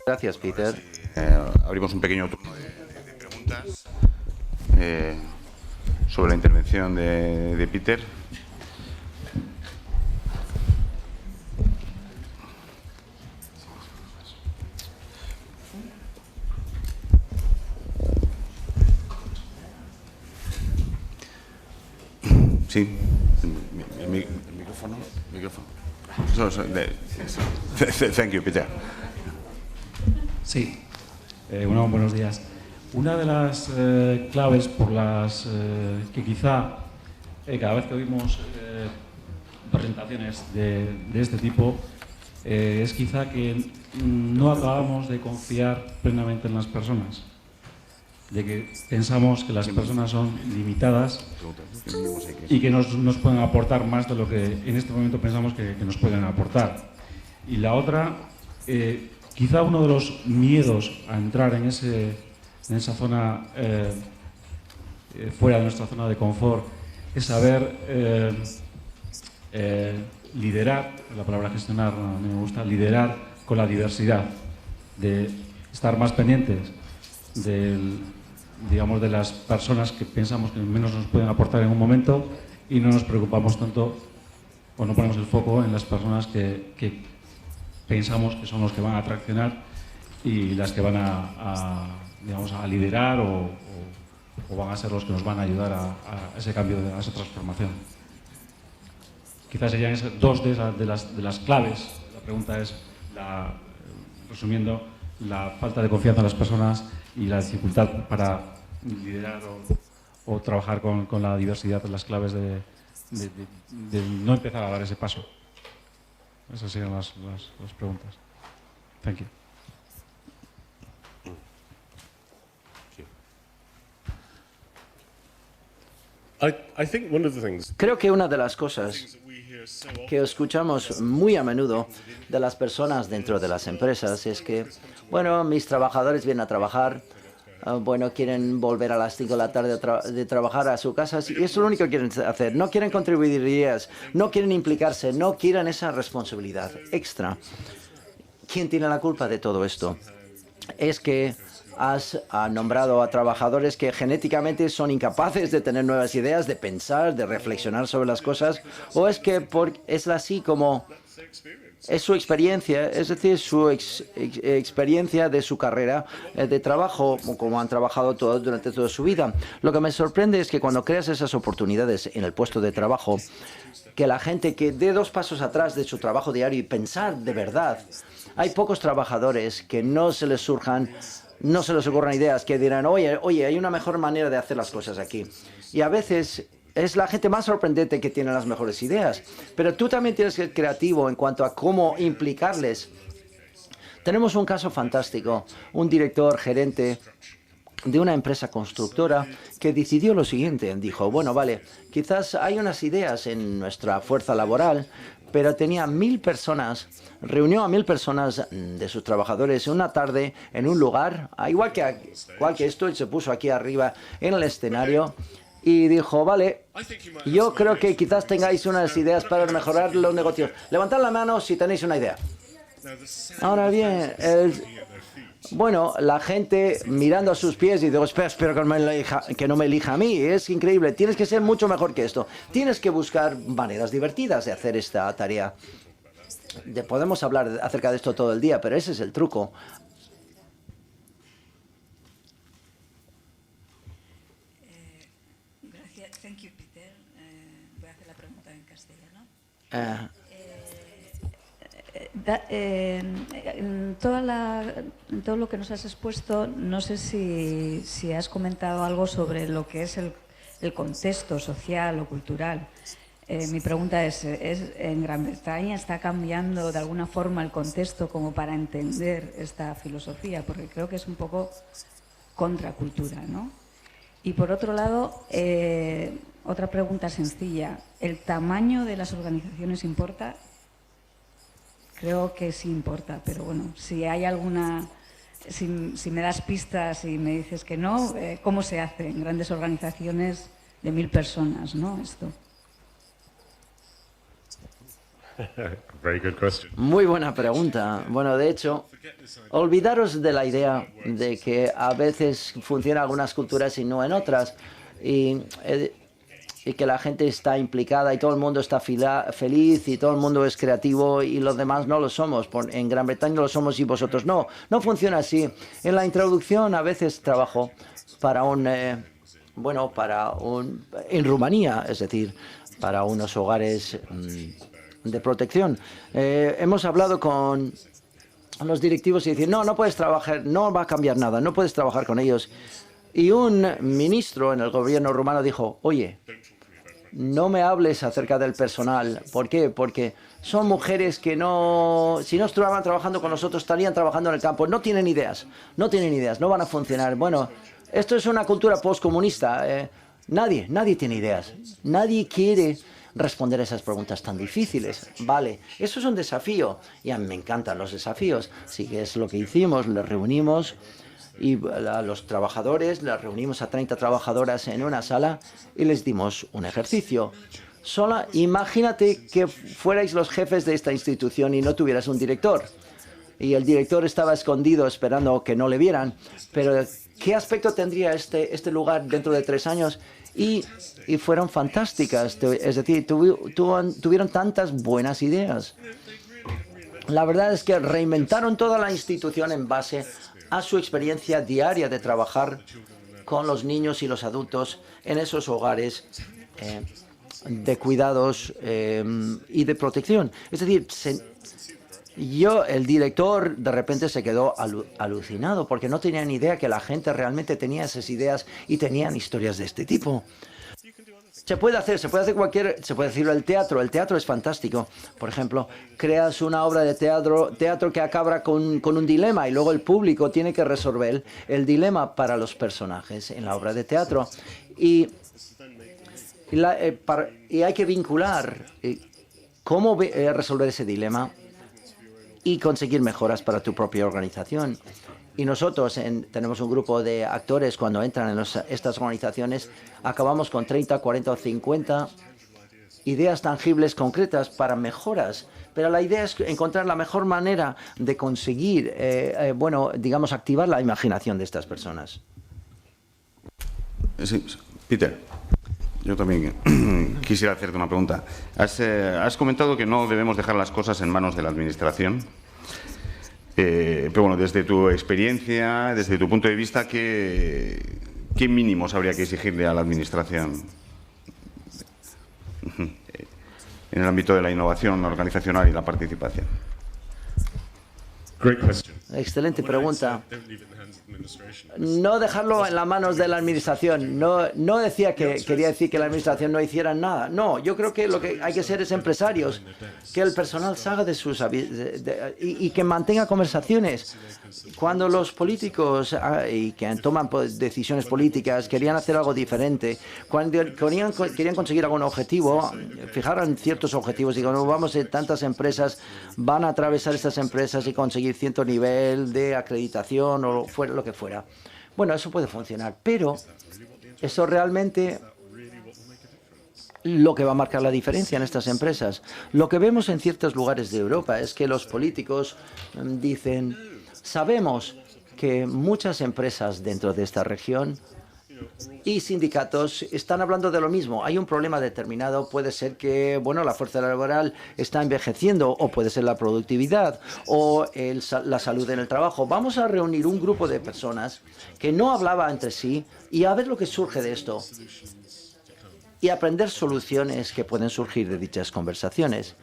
Gracias, Peter. Abrimos un pequeño turno de preguntas sobre la intervención de Peter. Sí, el micrófono. Thank you, Peter. Sí, buenos días. Una de las claves por las que quizá cada vez que oímos presentaciones de este tipo es quizá que no acabamos de confiar plenamente en las personas, de que pensamos que las personas son limitadas y que nos pueden aportar más de lo que en este momento pensamos que nos pueden aportar. Y la otra, quizá uno de los miedos a entrar en esa zona fuera de nuestra zona de confort, es saber liderar, la palabra gestionar a mí me gusta, liderar con la diversidad, de estar más pendientes digamos, de las personas que pensamos que menos nos pueden aportar en un momento y no nos preocupamos tanto o no ponemos el foco en las personas que pensamos que son los que van a traccionar y las que van digamos, a liderar o van a ser los que nos van a ayudar a ese cambio, a esa transformación. Quizás serían dos de las claves. La pregunta es, resumiendo, la falta de confianza en las personas y la dificultad para liderar o trabajar con la diversidad, las claves de no empezar a dar ese paso. Esas serían las preguntas. Thank you. Creo que una de las cosas que escuchamos muy a menudo de las personas dentro de las empresas es que, bueno, mis trabajadores vienen a trabajar, bueno, quieren volver a las 5 de la tarde de trabajar a su casa y eso es lo único que quieren hacer. No quieren contribuir ideas, no quieren implicarse, no quieren esa responsabilidad extra. ¿Quién tiene la culpa de todo esto? Es que has nombrado a trabajadores que genéticamente son incapaces de tener nuevas ideas, de pensar, de reflexionar sobre las cosas, o es que es así como es su experiencia, es decir, su experiencia de su carrera de trabajo, como han trabajado todos durante toda su vida. Lo que me sorprende es que cuando creas esas oportunidades en el puesto de trabajo, que la gente que dé 2 pasos atrás de su trabajo diario y pensar de verdad, hay pocos trabajadores que no se les ocurran ideas que dirán, oye, hay una mejor manera de hacer las cosas aquí. Y a veces es la gente más sorprendente que tiene las mejores ideas. Pero tú también tienes que ser creativo en cuanto a cómo implicarles. Tenemos un caso fantástico, un director gerente de una empresa constructora que decidió lo siguiente. Dijo, bueno, vale, quizás hay unas ideas en nuestra fuerza laboral, pero tenía 1000 personas, reunió a 1000 personas de sus trabajadores una tarde en un lugar, igual que esto, y se puso aquí arriba en el escenario y dijo, vale, yo creo que quizás tengáis unas ideas para mejorar los negocios. Levantad la mano si tenéis una idea. Ahora bien, bueno, la gente mirando a sus pies y digo, espero que no me elija a mí. Es increíble. Tienes que ser mucho mejor que esto. Tienes que buscar maneras divertidas de hacer esta tarea. Podemos hablar acerca de esto todo el día, pero ese es el truco. Gracias. Thank you, Peter. Voy a hacer la pregunta en castellano. En todo lo que nos has expuesto, no sé si has comentado algo sobre lo que es el contexto social o cultural. Mi pregunta es, ¿en Gran Bretaña está cambiando de alguna forma el contexto como para entender esta filosofía? Porque creo que es un poco contracultura, ¿no? Y por otro lado, otra pregunta sencilla. ¿El tamaño de las organizaciones importa? Creo que sí importa, pero bueno, si hay alguna, si me das pistas y me dices que no, ¿cómo se hace en grandes organizaciones de 1000 personas, ¿no? Esto. Muy buena pregunta. Bueno, de hecho, olvidaros de la idea de que a veces funcionan algunas culturas y no en otras. Y que la gente está implicada y todo el mundo está feliz y todo el mundo es creativo y los demás no lo somos. En Gran Bretaña lo somos y vosotros no. No funciona así. En la introducción a veces trabajo para en Rumanía, es decir, para unos hogares de protección. Hemos hablado con los directivos y decir, no puedes trabajar, no va a cambiar nada, no puedes trabajar con ellos. Y un ministro en el gobierno rumano dijo, oye, no me hables acerca del personal. ¿Por qué? Porque son mujeres que si no estuvieran trabajando con nosotros, estarían trabajando en el campo. No tienen ideas, no van a funcionar. Bueno, esto es una cultura postcomunista. Nadie tiene ideas. Nadie quiere responder a esas preguntas tan difíciles. Vale, eso es un desafío. Y a mí me encantan los desafíos. Así que es lo que hicimos, les reunimos Y a los trabajadores, les reunimos a 30 trabajadoras en una sala y les dimos un ejercicio. Imagínate que fuerais los jefes de esta institución y no tuvieras un director. Y el director estaba escondido esperando que no le vieran. Pero ¿qué aspecto tendría este lugar dentro de 3 años? Y fueron fantásticas. Es decir, tuvieron tantas buenas ideas. La verdad es que reinventaron toda la institución en base a su experiencia diaria de trabajar con los niños y los adultos en esos hogares de cuidados y de protección. Es decir, el director de repente se quedó alucinado porque no tenía ni idea que la gente realmente tenía esas ideas y tenían historias de este tipo. Se puede hacer el teatro. El teatro es fantástico. Por ejemplo, creas una obra de teatro que acaba con un dilema y luego el público tiene que resolver el dilema para los personajes en la obra de teatro. Y hay que vincular cómo resolver ese dilema y conseguir mejoras para tu propia organización. Y nosotros tenemos un grupo de actores cuando entran en estas organizaciones, acabamos con 30, 40 o 50 ideas tangibles, concretas para mejoras. Pero la idea es encontrar la mejor manera de conseguir, activar la imaginación de estas personas. Sí, Peter, yo también quisiera hacerte una pregunta. Has comentado que no debemos dejar las cosas en manos de la Administración. Pero bueno, desde tu experiencia, desde tu punto de vista, ¿qué mínimos habría que exigirle a la Administración en el ámbito de la innovación organizacional y la participación? Excelente pregunta. No dejarlo en las manos de la Administración. No decía quería decir que la Administración no hiciera nada. No, yo creo que lo que hay que ser es empresarios, que el personal salga de sus y que mantenga conversaciones. Cuando los políticos y que toman decisiones políticas querían hacer algo diferente, cuando querían conseguir algún objetivo, fijaron ciertos objetivos y digo, vamos, tantas empresas van a atravesar estas empresas y conseguir cierto nivel de acreditación o fuera lo que fuera. Bueno, eso puede funcionar, pero eso realmente lo que va a marcar la diferencia en estas empresas. Lo que vemos en ciertos lugares de Europa es que los políticos dicen, sabemos que muchas empresas dentro de esta región y sindicatos están hablando de lo mismo. Hay un problema determinado. Puede ser que, la fuerza laboral está envejeciendo, o puede ser la productividad, o la salud en el trabajo. Vamos a reunir un grupo de personas que no hablaba entre sí y a ver lo que surge de esto. Y aprender soluciones que pueden surgir de dichas conversaciones.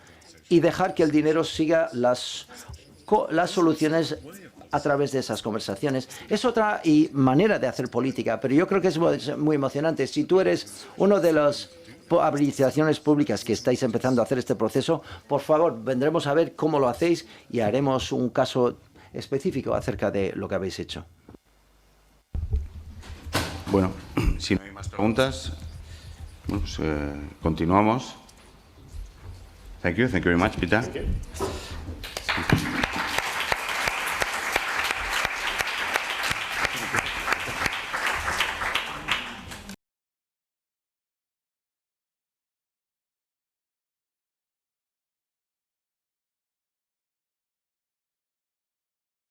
Y dejar que el dinero siga las soluciones a través de esas conversaciones. Es otra manera de hacer política, pero yo creo que es muy emocionante. Si tú eres uno de las administraciones públicas que estáis empezando a hacer este proceso, por favor, vendremos a ver cómo lo hacéis y haremos un caso específico acerca de lo que habéis hecho. Bueno, si no hay más preguntas, continuamos. Thank you very much, Peter.